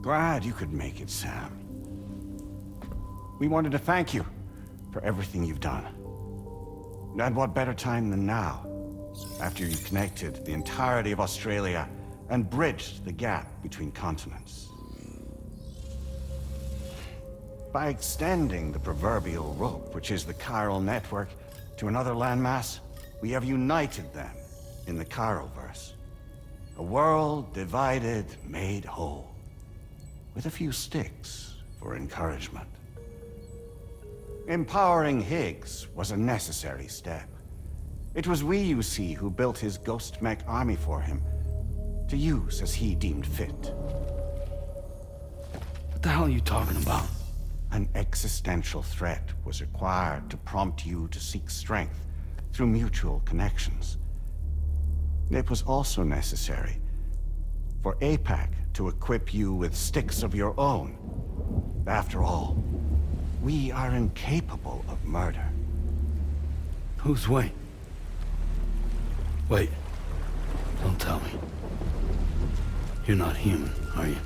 glad you could make it, Sam. We wanted to thank you for everything you've done. And what better time than now, after you connected the entirety of Australia and bridged the gap between continents. By extending the proverbial rope, which is the chiral network, to another landmass, we have united them in the chiralverse. A world divided, made whole, with a few sticks for encouragement. Empowering Higgs was a necessary step. It was we, you see, who built his ghost mech army for him, to use as he deemed fit. What the hell are you talking about? An existential threat was required to prompt you to seek strength through mutual connections. It was also necessary for APAC to equip you with sticks of your own. After all, we are incapable of murder. Who's we? Wait. Don't tell me. You're not human, are you?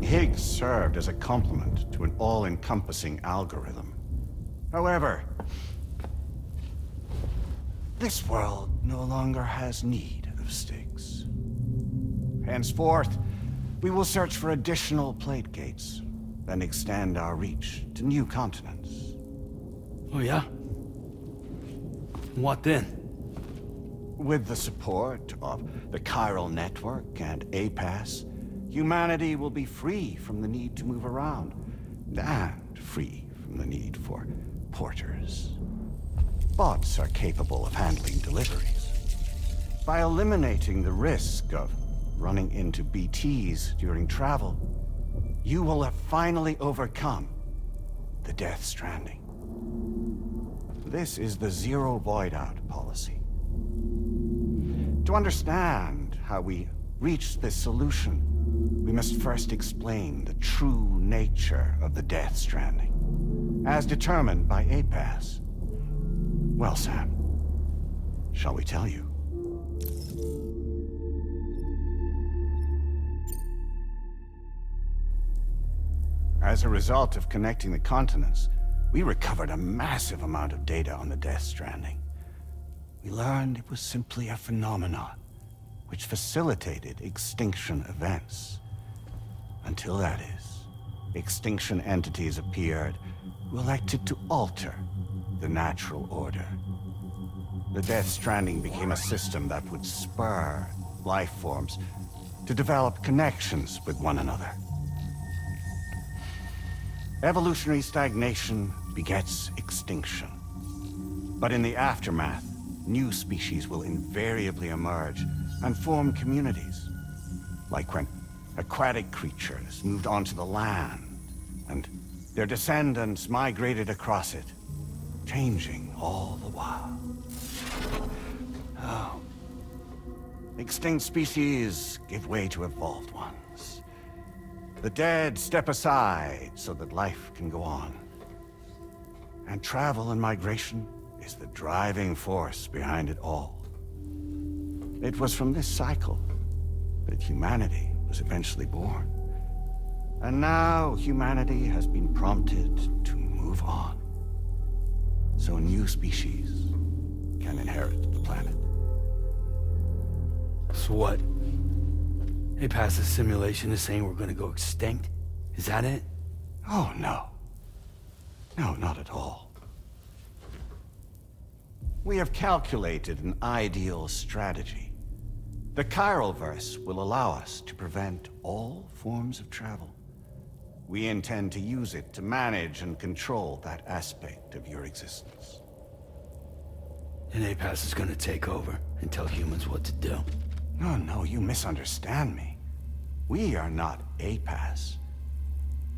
Higgs served as a complement to an all-encompassing algorithm. However, this world no longer has need of sticks. Henceforth, we will search for additional plate gates, then extend our reach to new continents. Oh yeah? What then? With the support of the chiral network and APAS, humanity will be free from the need to move around, and free from the need for porters. Bots are capable of handling deliveries. By eliminating the risk of running into BTs during travel, you will have finally overcome the Death Stranding. This is the zero void-out policy. To understand how we reached this solution, we must first explain the true nature of the Death Stranding, as determined by APAS. Well, Sam, shall we tell you? As a result of connecting the continents, we recovered a massive amount of data on the Death Stranding. We learned it was simply a phenomenon which facilitated extinction events. Until that is, extinction entities appeared who elected to alter the natural order. The Death Stranding became a system that would spur life forms to develop connections with one another. Evolutionary stagnation begets extinction. But in the aftermath, new species will invariably emerge and form communities. Like when aquatic creatures moved onto the land, and their descendants migrated across it, changing all the while. Oh. Extinct species give way to evolved ones. The dead step aside so that life can go on. And travel and migration is the driving force behind it all. It was from this cycle that humanity was eventually born. And now humanity has been prompted to move on, so new species can inherit the planet. So what? They passed a simulation is saying we're gonna go extinct? Is that it? Oh, no. No, not at all. We have calculated an ideal strategy. The chiralverse will allow us to prevent all forms of travel. We intend to use it to manage and control that aspect of your existence. And APAS is gonna take over and tell humans what to do. No, you misunderstand me. We are not APAS.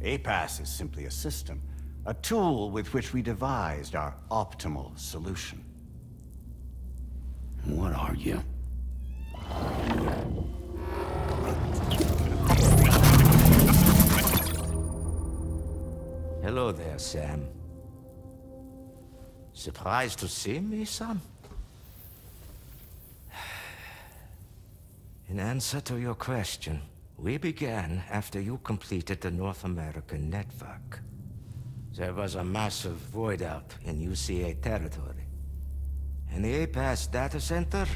APAS is simply a system, a tool with which we devised our optimal solution. What are you? Hello there, Sam. Surprised to see me, son? In answer to your question, we began after you completed the North American network. There was a massive void out in UCA territory. And the APAS data center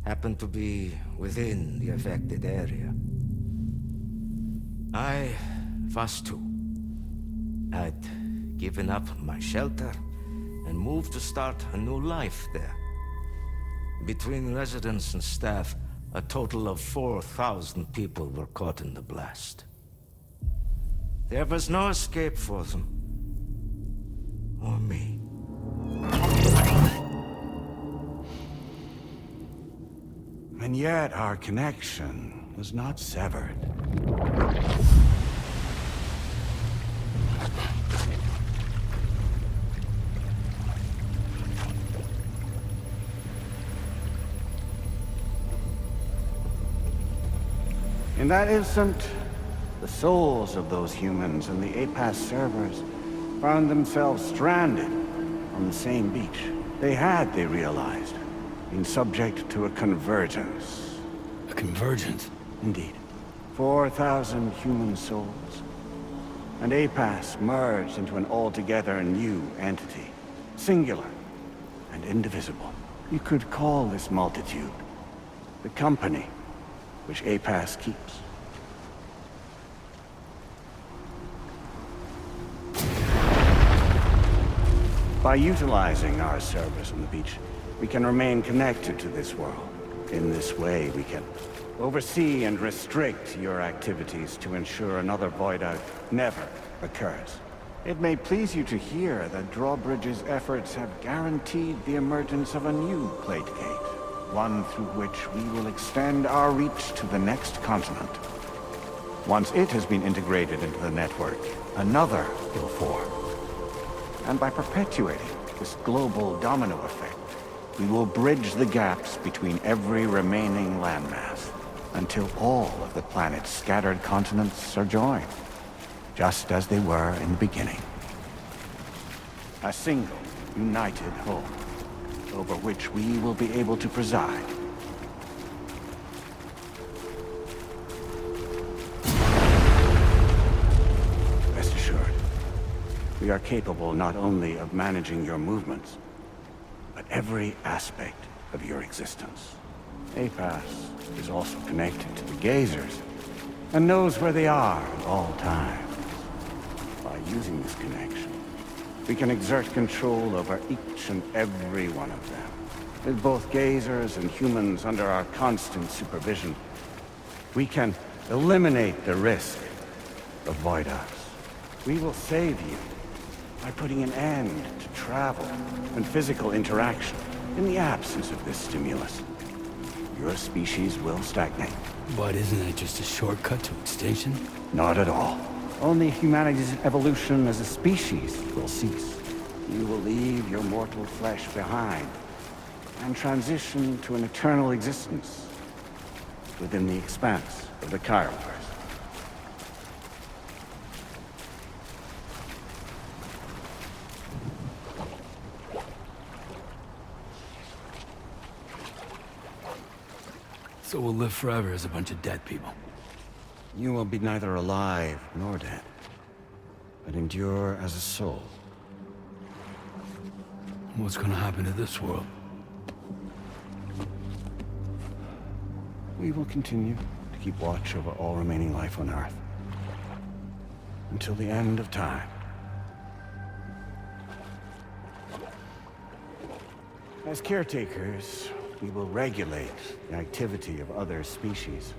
happened to be within the affected area. I was too. I'd given up my shelter and moved to start a new life there. Between residents and staff, a total of 4,000 people were caught in the blast. There was no escape for them. Or me. And yet our connection was not severed. In that instant, the souls of those humans in the APAS servers found themselves stranded on the same beach. They realized, been subject to a convergence. A convergence? Indeed. 4,000 human souls. And APAS merged into an altogether new entity. Singular and indivisible. You could call this multitude the company which APAS keeps. By utilizing our servers on the beach, we can remain connected to this world. In this way, we can oversee and restrict your activities to ensure another void out never occurs. It may please you to hear that Drawbridge's efforts have guaranteed the emergence of a new plate gate, one through which we will extend our reach to the next continent. Once it has been integrated into the network, another will form. And by perpetuating this global domino effect, we will bridge the gaps between every remaining landmass until all of the planet's scattered continents are joined, just as they were in the beginning. A single, united whole, over which we will be able to preside. Rest assured, we are capable not only of managing your movements, but every aspect of your existence. APAS is also connected to the gazers, and knows where they are at all times. By using this connection, we can exert control over each and every one of them. With both gazers and humans under our constant supervision, we can eliminate the risk of void outs. We will save you by putting an end to travel and physical interaction. In the absence of this stimulus, your species will stagnate. But isn't that just a shortcut to extinction? Not at all. Only humanity's evolution as a species will cease. You will leave your mortal flesh behind and transition to an eternal existence within the expanse of the chiralverse. So we'll live forever as a bunch of dead people. You will be neither alive nor dead, but endure as a soul. What's gonna happen to this world? We will continue to keep watch over all remaining life on Earth until the end of time. As caretakers, we will regulate the activity of other species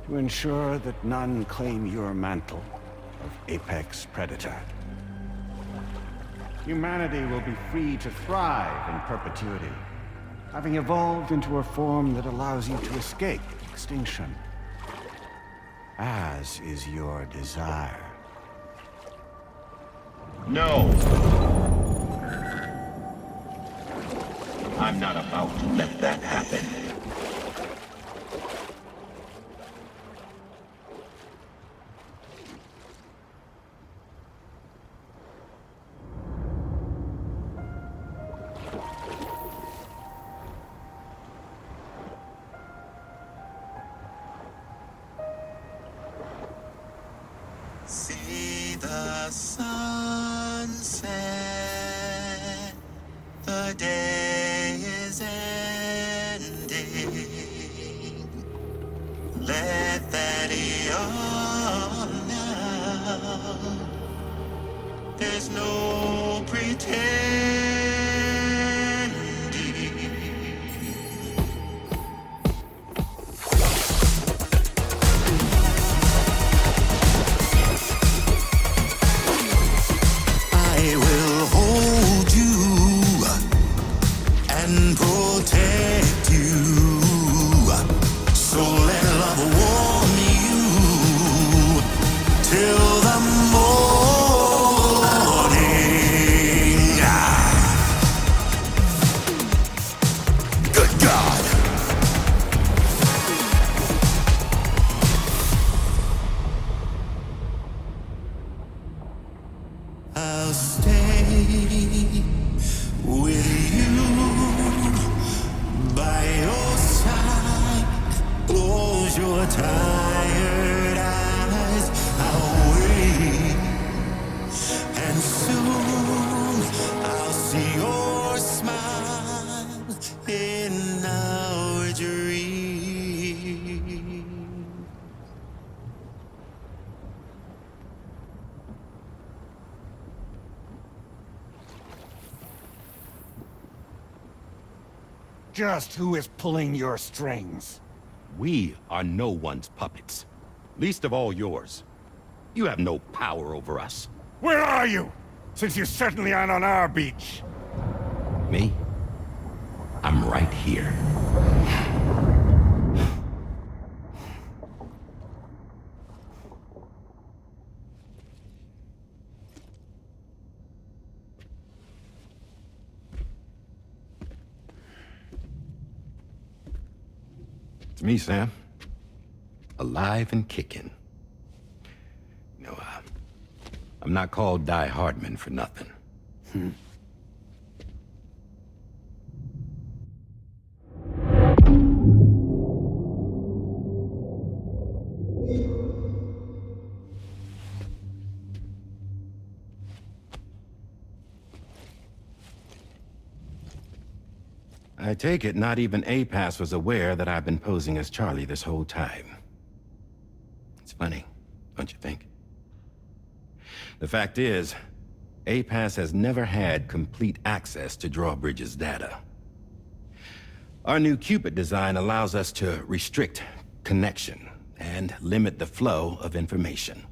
to ensure that none claim your mantle of apex predator. Humanity will be free to thrive in perpetuity, having evolved into a form that allows you to escape extinction, as is your desire. No! I'm not about to let that happen. There's no pretending. I will hold you and protect you. So let love warm you till the morning. Good God. I'll stay with you by your side. Close your tired eyes. I'll wait, and soon I'll see your smile in our dream. Just who is pulling your strings? We are no one's puppets. Least of all yours. You have no power over us. Where are you? Since you certainly aren't on our beach. Me? I'm right here. It's me, Sam. Alive and kicking. No, I'm not called Die Hardman for nothing. I take it not even APAS was aware that I've been posing as Charlie this whole time. It's funny, don't you think? The fact is, APAS has never had complete access to Drawbridge's data. Our new Cupid design allows us to restrict connection and limit the flow of information.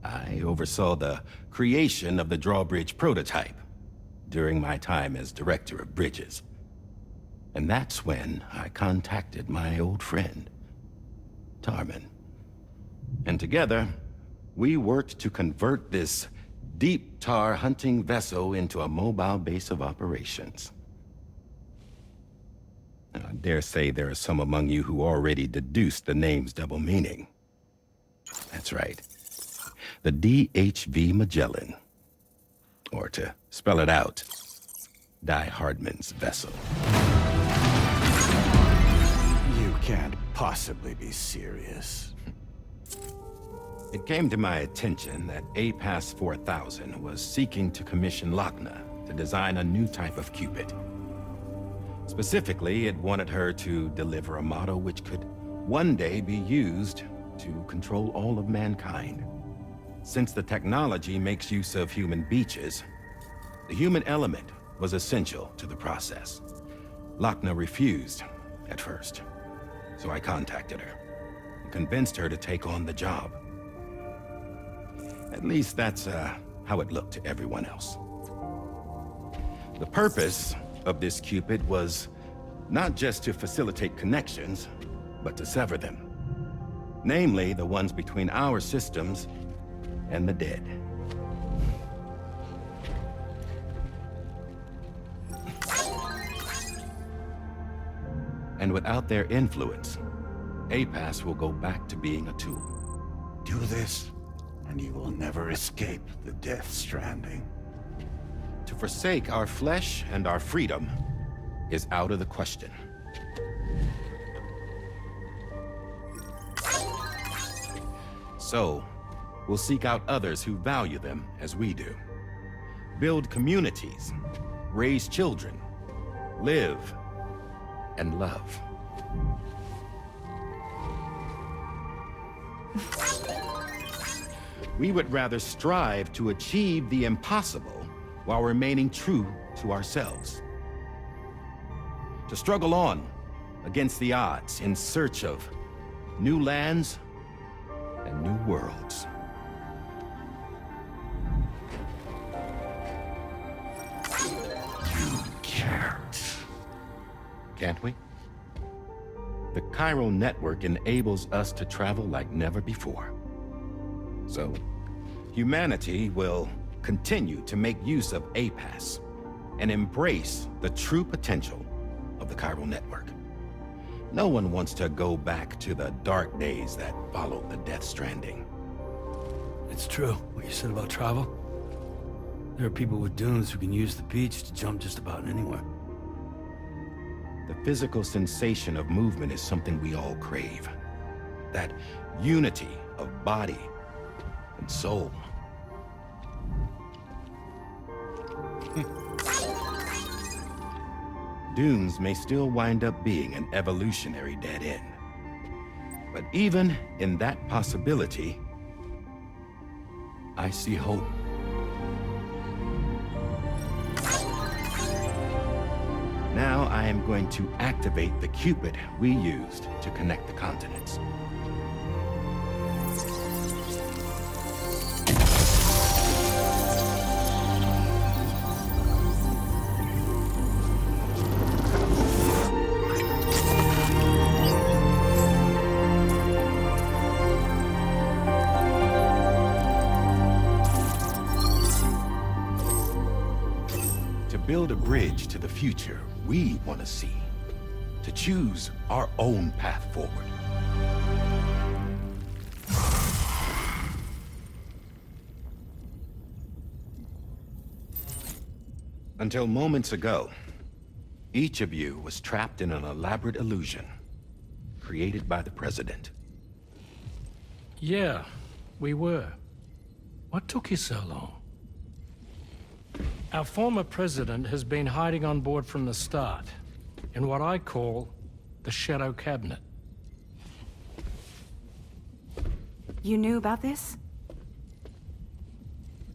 I oversaw the creation of the Drawbridge prototype during my time as Director of Bridges. And that's when I contacted my old friend, Tarman. And together, we worked to convert this deep tar hunting vessel into a mobile base of operations. Now, I dare say there are some among you who already deduced the name's double meaning. That's right. The DHV Magellan. Or to spell it out, Die Hardman's vessel. You can't possibly be serious. It came to my attention that APAS 4000 was seeking to commission Lochna to design a new type of Cupid. Specifically, it wanted her to deliver a model which could one day be used to control all of mankind. Since the technology makes use of human beaches, the human element was essential to the process. Lochna refused at first, so I contacted her and convinced her to take on the job. At least that's how it looked to everyone else. The purpose of this Cupid was not just to facilitate connections, but to sever them. Namely, the ones between our systems and the dead. And without their influence, APAS will go back to being a tool. Do this, and you will never escape the Death Stranding. To forsake our flesh and our freedom is out of the question. So, we'll seek out others who value them as we do. Build communities, raise children, live, and love. We would rather strive to achieve the impossible while remaining true to ourselves. To struggle on against the odds in search of new lands and new worlds. You can't. Can't we? The chiral network enables us to travel like never before. So, humanity will continue to make use of APAS and embrace the true potential of the chiral network. No one wants to go back to the dark days that followed the Death Stranding. It's true, what you said about travel. There are people with dunes who can use the beach to jump just about anywhere. The physical sensation of movement is something we all crave. That unity of body and soul. Dunes may still wind up being an evolutionary dead end. But even in that possibility, I see hope. Now I am going to activate the Cupid we used to connect the continents. Build a bridge to the future we want to see, to choose our own path forward. Until moments ago, each of you was trapped in an elaborate illusion created by the President. Yeah, we were. What took you so long? Our former president has been hiding on board from the start, in what I call the Shadow Cabinet. You knew about this?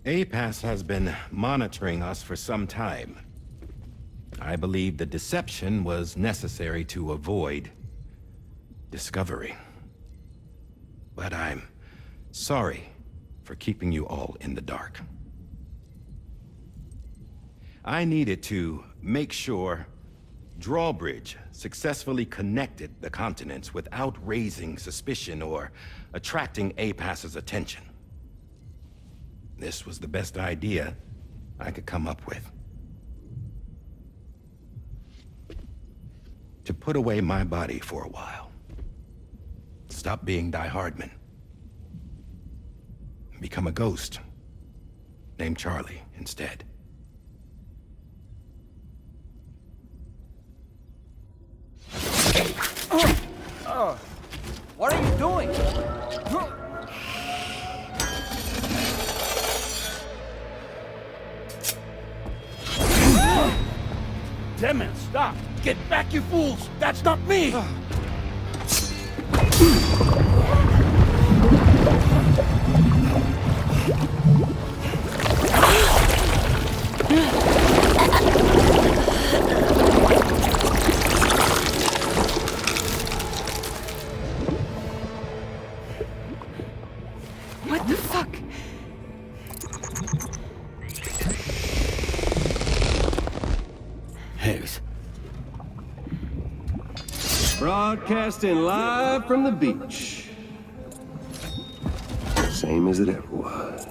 APAS has been monitoring us for some time. I believe the deception was necessary to avoid discovery. But I'm sorry for keeping you all in the dark. I needed to make sure Drawbridge successfully connected the continents without raising suspicion or attracting APAS's attention. This was the best idea I could come up with. To put away my body for a while. Stop being Die Hardman. Become a ghost. Named Charlie instead. What are you doing? Damn it, stop! Get back, you fools! That's not me! What the fuck? Higgs. Broadcasting live from the beach. Same as it ever was.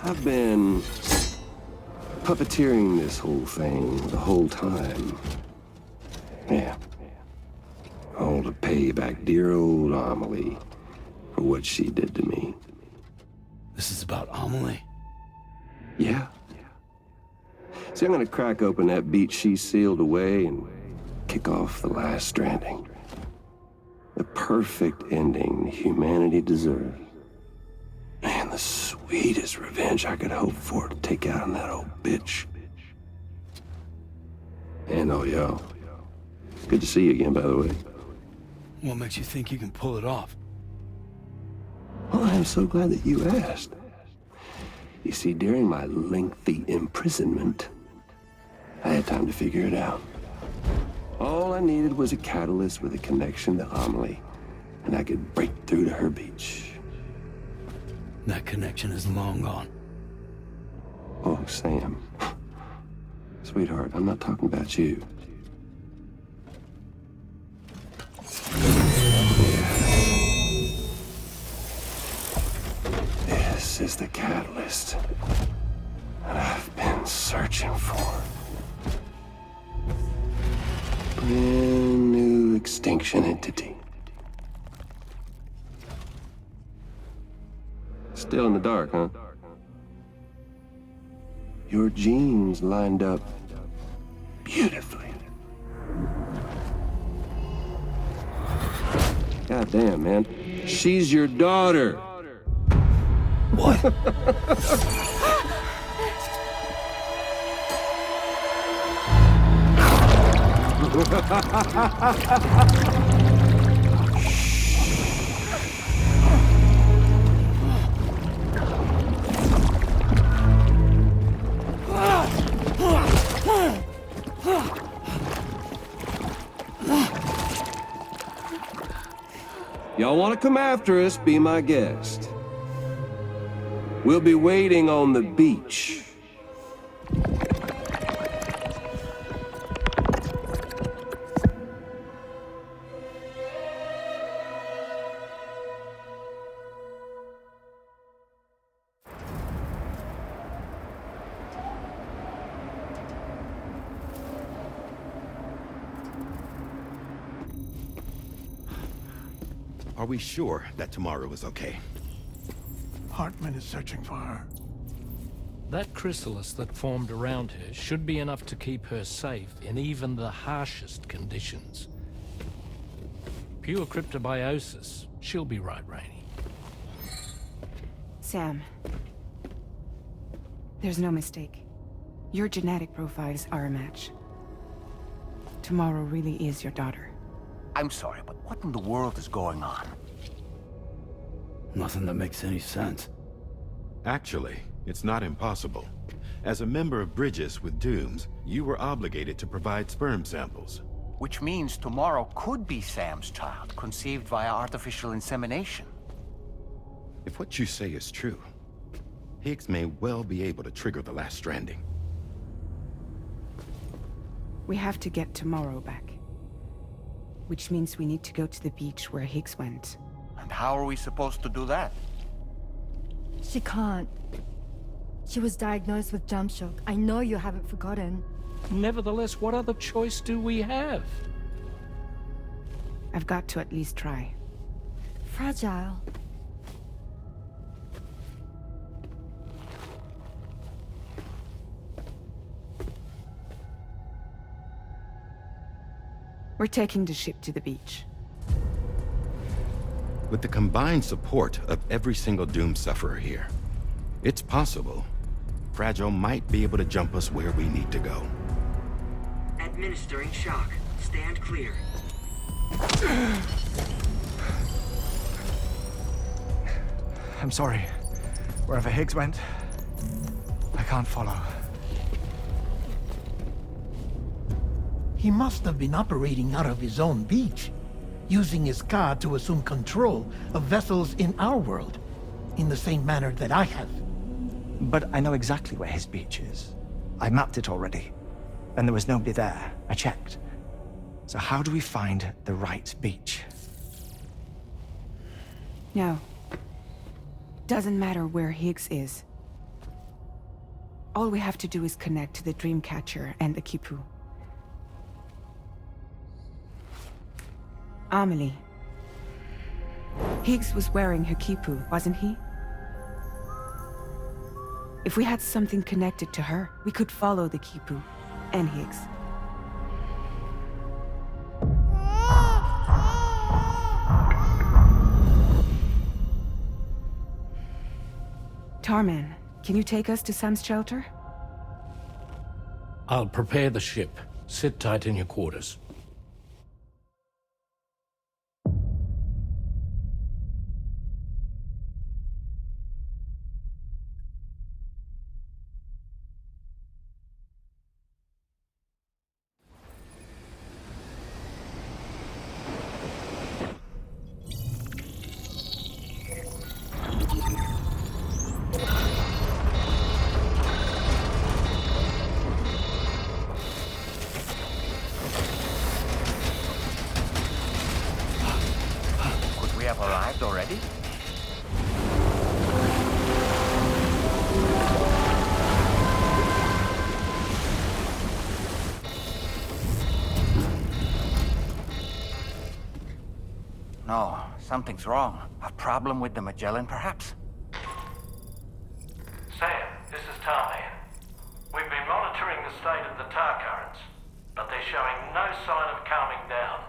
I've been puppeteering this whole thing the whole time. Yeah. All to pay back dear old Amelie for what she did to me. This is about Amelie? Yeah. See, I'm gonna crack open that beach she sealed away and kick off the last stranding. The perfect ending humanity deserves. Man, the sweetest revenge I could hope for to take out on that old bitch. And oh, yo. Good to see you again, by the way. What makes you think you can pull it off? Well, I'm so glad that you asked. You see, during my lengthy imprisonment, I had time to figure it out. All I needed was a catalyst with a connection to Amelie, and I could break through to her beach. That connection is long gone. Oh, Sam. Sweetheart, I'm not talking about you. This is the catalyst that I've been searching for. Brand new extinction entity. Still in the dark, huh? Your genes lined up beautifully. God damn, man. She's your daughter. What? Y'all want to come after us, be my guest. We'll be waiting on the beach. Are we sure that tomorrow is okay? Hartman is searching for her. That chrysalis that formed around her should be enough to keep her safe in even the harshest conditions. Pure cryptobiosis. She'll be right, Rainey. Sam. There's no mistake. Your genetic profiles are a match. Tomorrow really is your daughter. I'm sorry, but what in the world is going on? Nothing that makes any sense. Actually, it's not impossible. As a member of Bridges with Dooms, you were obligated to provide sperm samples. Which means tomorrow could be Sam's child, conceived via artificial insemination. If what you say is true, Higgs may well be able to trigger the last stranding. We have to get tomorrow back. Which means we need to go to the beach where Higgs went. And how are we supposed to do that? She can't. She was diagnosed with jump shock. I know you haven't forgotten. Nevertheless, what other choice do we have? I've got to at least try. Fragile. We're taking the ship to the beach. With the combined support of every single Doom sufferer here, it's possible Fragile might be able to jump us where we need to go. Administering shock. Stand clear. I'm sorry. Wherever Higgs went, I can't follow. He must have been operating out of his own beach, using his car to assume control of vessels in our world, in the same manner that I have. But I know exactly where his beach is. I mapped it already, and there was nobody there. I checked. So how do we find the right beach? No. Doesn't matter where Higgs is. All we have to do is connect to the Dreamcatcher and the Kipu. Amelie. Higgs was wearing her Kipu, wasn't he? If we had something connected to her, we could follow the Kipu and Higgs. Tarman, can you take us to Sam's shelter? I'll prepare the ship. Sit tight in your quarters. Something's wrong. A problem with the Magellan, perhaps? Sam, this is Tarman. We've been monitoring the state of the tar currents, but they're showing no sign of calming down.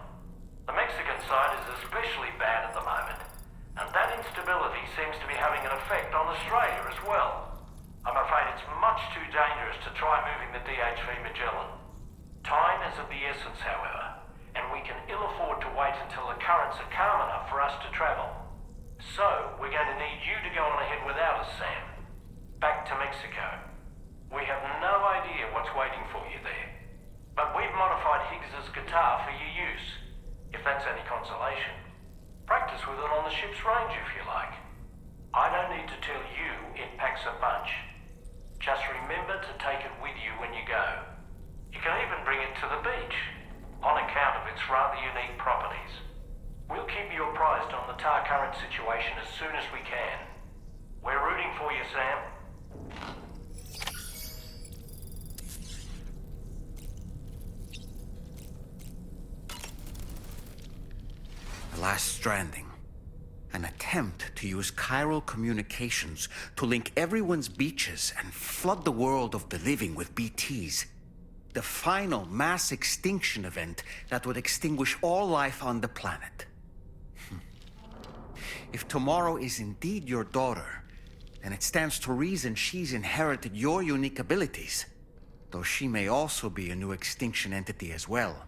The Mexican side is especially bad at the moment, and that instability seems to be having an effect on Australia as well. I'm afraid it's much too dangerous to try moving the DHV Magellan. Time is of the essence, however, and we can ill afford to wait until the currents are calm enough for us to travel. So, we're going to need you to go on ahead without us, Sam. Back to Mexico. We have no idea what's waiting for you there, but we've modified Higgs's guitar for your use, if that's any consolation. Practice with it on the ship's range if you like. I don't need to tell you it packs a punch. Just remember to take it with you when you go. You can even bring it to the beach, on account of its rather unique properties. We'll keep you apprised on the tar current situation as soon as we can. We're rooting for you, Sam. The Last Stranding. An attempt to use chiral communications to link everyone's beaches and flood the world of the living with BTs. The final mass extinction event that would extinguish all life on the planet. If tomorrow is indeed your daughter, then it stands to reason she's inherited your unique abilities, though she may also be a new extinction entity as well.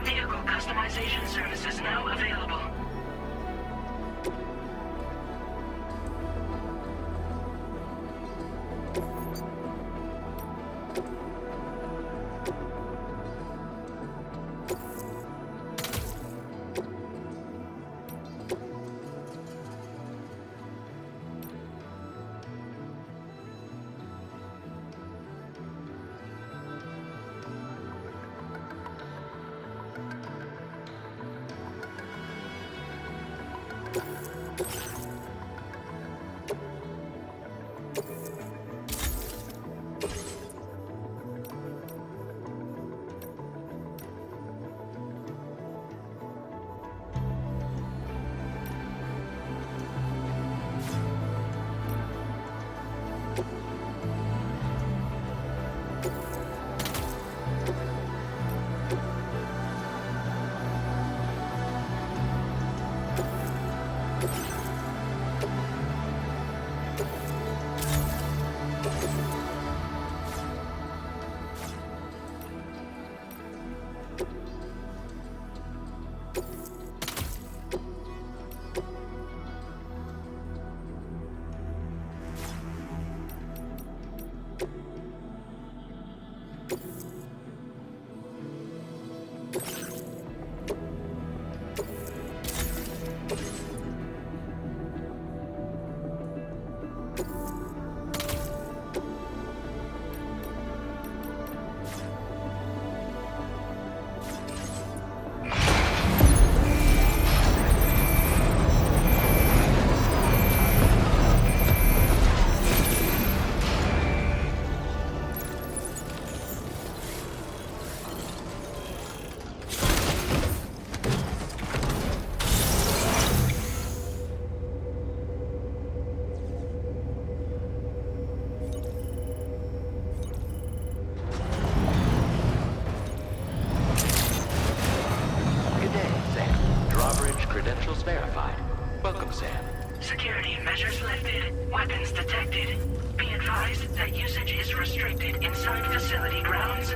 Vehicle customization services now available. Credentials verified. Welcome, Sam. Security measures lifted. Weapons detected. Be advised that usage is restricted inside facility grounds.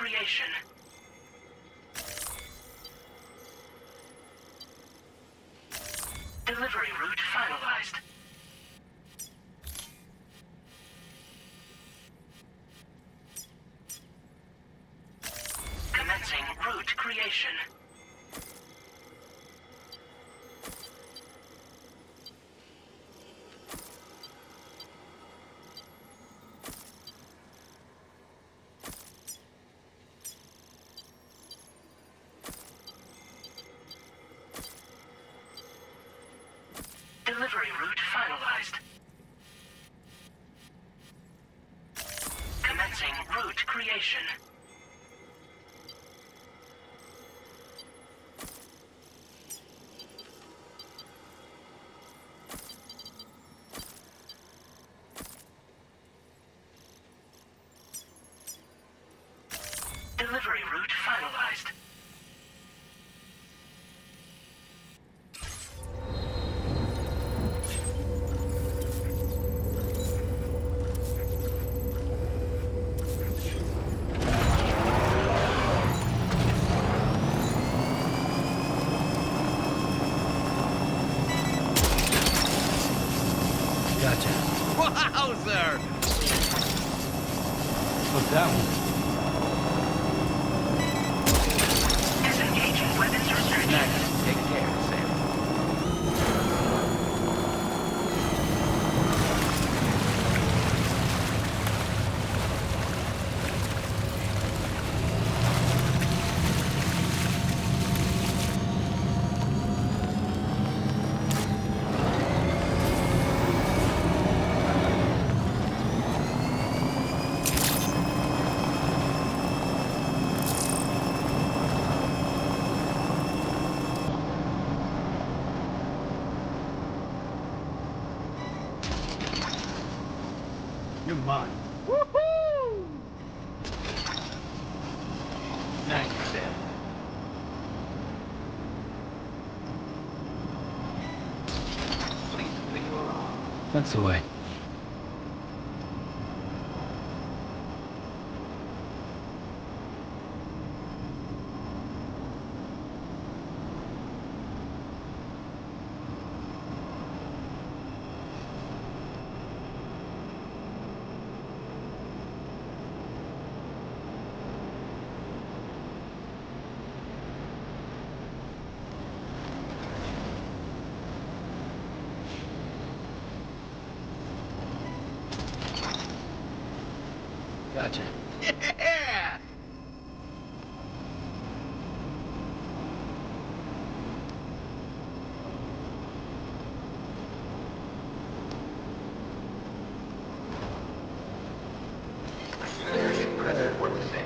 creation. Delivery route finalized. Commencing route creation. Delivery route finalized. Commencing route creation. Delivery route finalized. Gotcha. Wowzer! Look that one. Disengaging weapons restrictions. Take care, Sam. You're mine. Woohoo! Thank you, Sam. Please clear your arm. That's the way. Gotcha. Yeah! Very impressive work, Sam.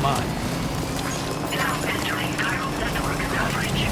mine. Now entering chiral network coverage.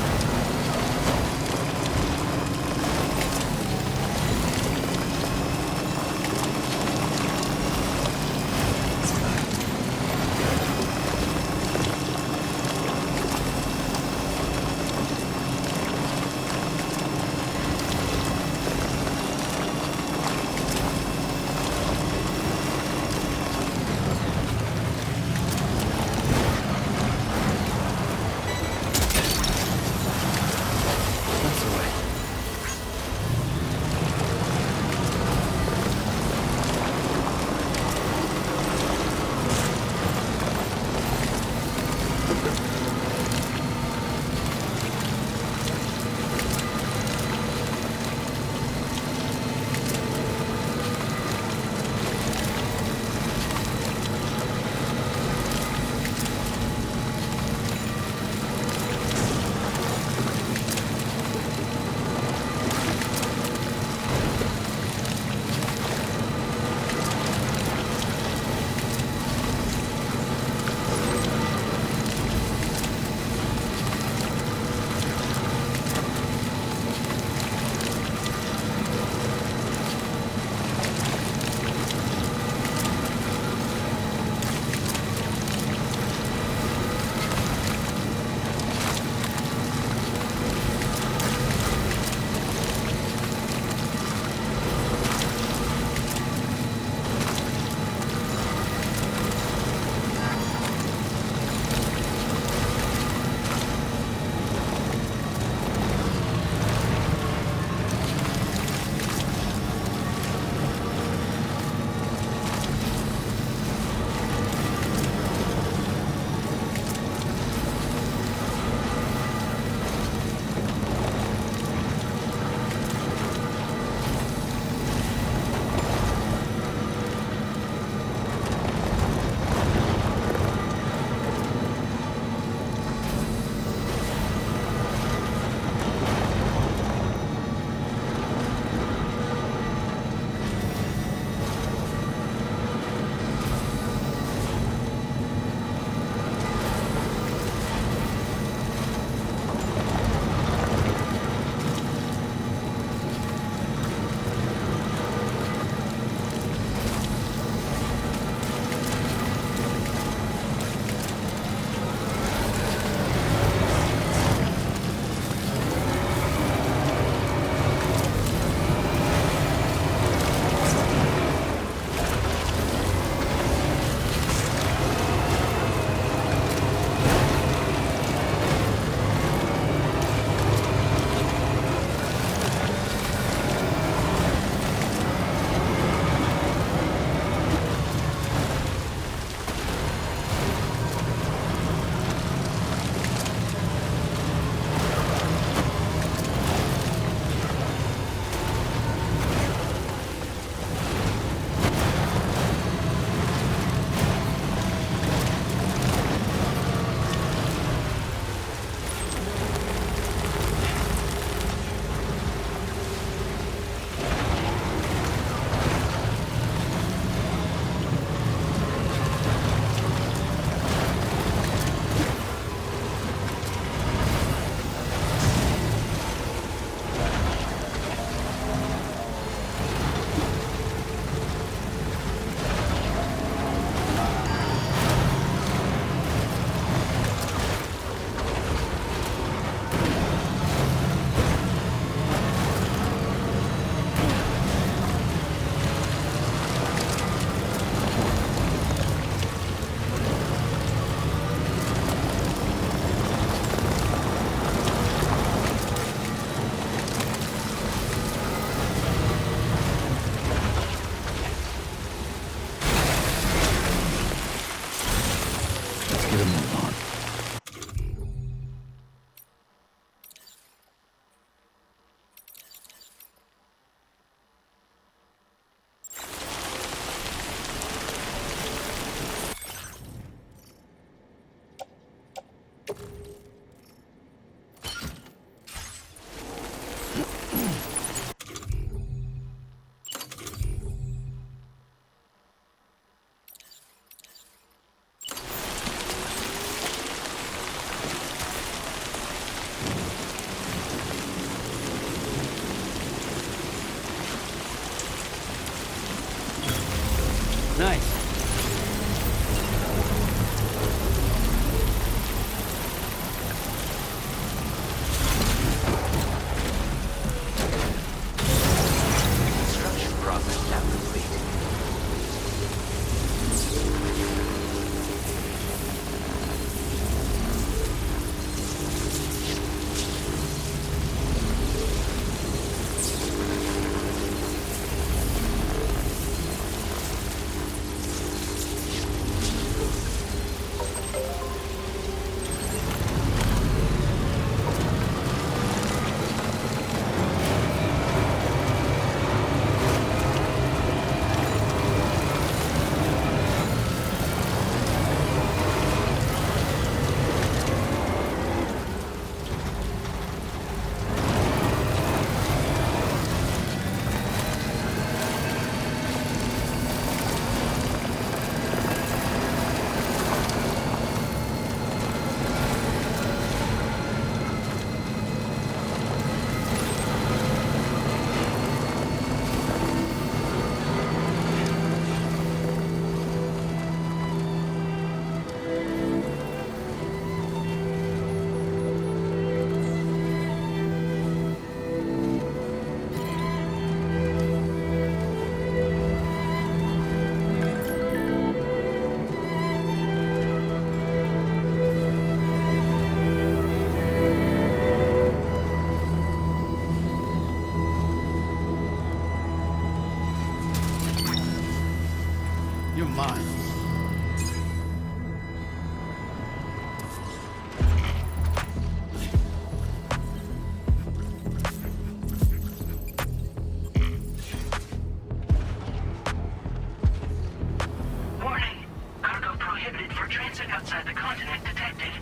outside the continent detected.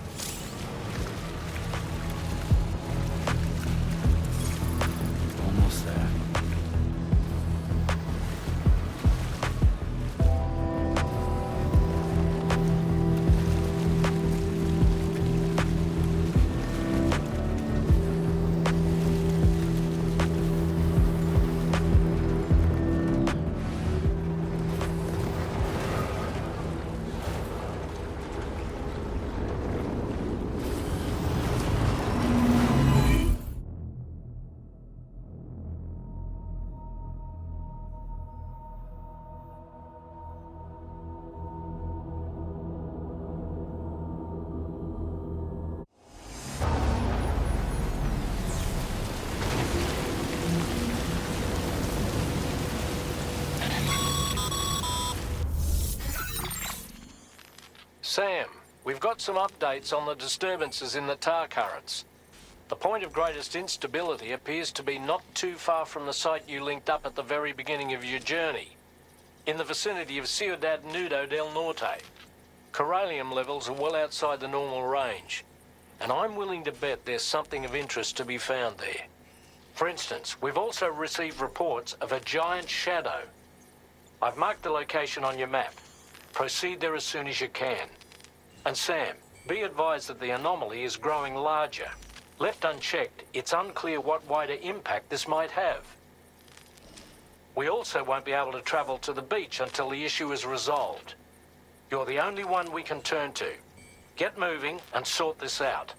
Almost there. Sam, we've got some updates on the disturbances in the tar currents. The point of greatest instability appears to be not too far from the site you linked up at the very beginning of your journey, in the vicinity of Ciudad Nudo del Norte. Chilarium levels are well outside the normal range, and I'm willing to bet there's something of interest to be found there. For instance, we've also received reports of a giant shadow. I've marked the location on your map. Proceed there as soon as you can. And Sam, be advised that the anomaly is growing larger. Left unchecked, it's unclear what wider impact this might have. We also won't be able to travel to the beach until the issue is resolved. You're the only one we can turn to. Get moving and sort this out.